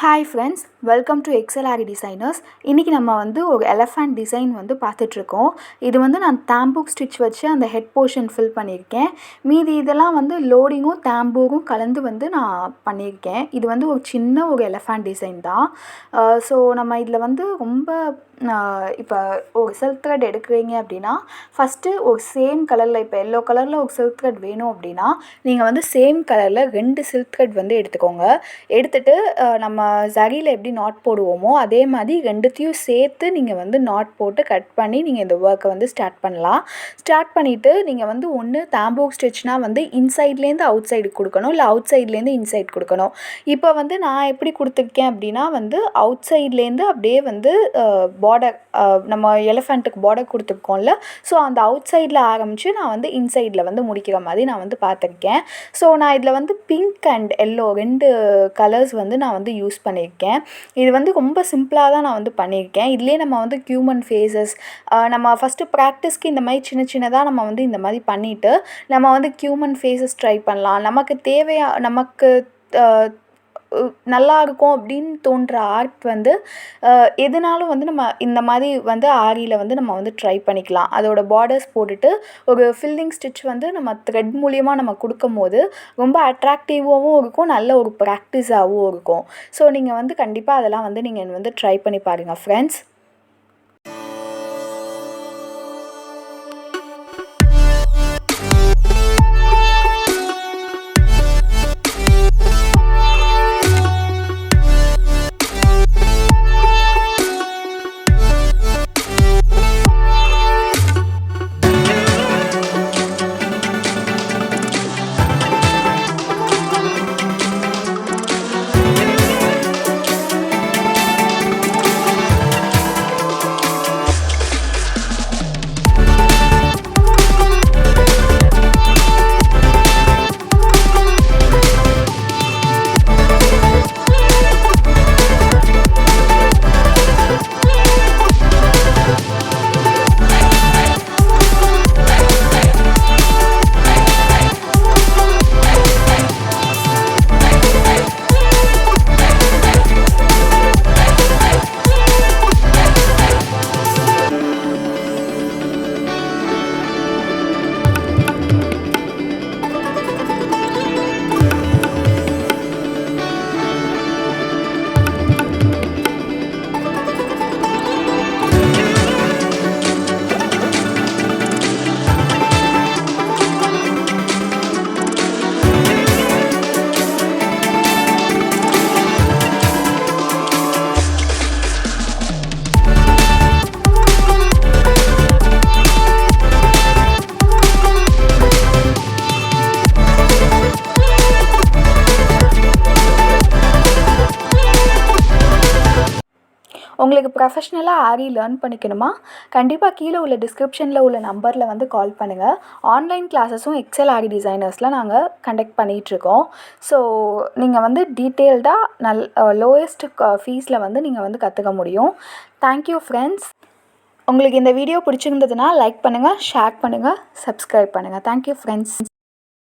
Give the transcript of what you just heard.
Hi friends, welcome to Aari designers. இன்றைக்கி நம்ம ஒரு எலஃபண்ட் டிசைன் பார்த்துட்ருக்கோம். இது நான் தாம்பூர் ஸ்டிச் வச்சு அந்த ஹெட் போர்ஷன் ஃபில் பண்ணியிருக்கேன். மீதி இதெல்லாம் லோடிங்கும் தாம்பூரும் கலந்து நான் பண்ணியிருக்கேன். இது ஒரு சின்ன எலஃபண்ட் டிசைன் தான். ஸோ நம்ம இதில் ரொம்ப இப்போ ஒரு சில்க் த்ரெட் எடுக்கிறீங்க அப்படின்னா ஃபஸ்ட்டு ஒரு சேம் கலரில், இப்போ எல்லோ கலரில் ஒரு சில்க் த்ரெட் வேணும் அப்படின்னா நீங்கள் சேம் கலரில் 2 சில்க் த்ரெட் எடுத்துக்கோங்க. எடுத்துகிட்டு நம்ம ஜரியில் எப்படி நாட் போடுவோமோ அதே மாதிரி ரெண்டுத்தையும் சேர்த்து நீங்கள் நாட் போட்டு கட் பண்ணி நீங்கள் இந்த ஒர்க்கை ஸ்டார்ட் பண்ணலாம். ஸ்டார்ட் பண்ணிவிட்டு நீங்கள் ஒன்று தாம்பூர் ஸ்டிச்னால் இன்சைட்லேருந்து அவுட் சைடு கொடுக்கணும், இல்லை அவுட் சைட்லேருந்து இன்சைட் கொடுக்கணும். இப்போ நான் எப்படி கொடுத்துருக்கேன் அப்படின்னா அவுட் சைட்லேருந்து அப்படியே பார்டர், நம்ம எலிஃபண்ட்டுக்கு பார்டர் கொடுத்துருக்கோம்ல, ஸோ அந்த அவுட் சைடில் ஆரம்பித்து நான் இன்சைடில் முடிக்கிற மாதிரி நான் பார்த்துருக்கேன். ஸோ நான் இதில் பிங்க் அண்ட் எல்லோ 2 கலர்ஸ் நான் யூஸ் பண்ணியிருக்கேன். இது ரொம்ப சிம்பிளாக தான் நான் பண்ணியிருக்கேன். இதுலேயே நம்ம ஹியூமன் ஃபேஸஸ், நம்ம ஃபஸ்ட்டு ப்ராக்டிஸ்க்கு இந்த மாதிரி சின்ன சின்னதாக நம்ம இந்த மாதிரி பண்ணிவிட்டு நம்ம ஹியூமன் ஃபேஸஸ் ட்ரை பண்ணலாம். நமக்கு நல்லா இருக்கும் அப்படின்னு தோன்ற ஆர்ட் எதுனாலும் நம்ம இந்த மாதிரி ஆரியில் நம்ம ட்ரை பண்ணிக்கலாம். அதோட பார்டர்ஸ் போட்டுட்டு ஒரு ஃபில்லிங் ஸ்டிச் நம்ம த்ரெட் மூலியமாக நம்ம கொடுக்கும் போது ரொம்ப அட்ராக்டிவாகவும் இருக்கும், நல்ல ஒரு ப்ராக்டிஸாகவும் இருக்கும். ஸோ நீங்கள் கண்டிப்பாக அதெல்லாம் நீங்கள் ட்ரை பண்ணி பாருங்கள் ஃப்ரெண்ட்ஸ். உங்களுக்கு ப்ரொஃபஷ்னலாக ஆரி லேர்ன் பண்ணிக்கணுமா? கண்டிப்பாக கீழே உள்ள டிஸ்கிரிப்ஷனில் உள்ள நம்பரில் கால் பண்ணுங்கள். ஆன்லைன் கிளாஸஸும் ஆரி டிசைனர்ஸில் நாங்கள் கண்டக்ட் பண்ணிகிட்ருக்கோம். ஸோ நீங்கள் டீட்டெயில்டாக லோயஸ்ட் ஃபீஸில் நீங்கள் கற்றுக்க முடியும். Thank you friends. உங்களுக்கு இந்த வீடியோ பிடிச்சிருந்ததுன்னா லைக் பண்ணுங்கள், ஷேர் பண்ணுங்கள், சப்ஸ்கிரைப் பண்ணுங்கள். Thank you friends.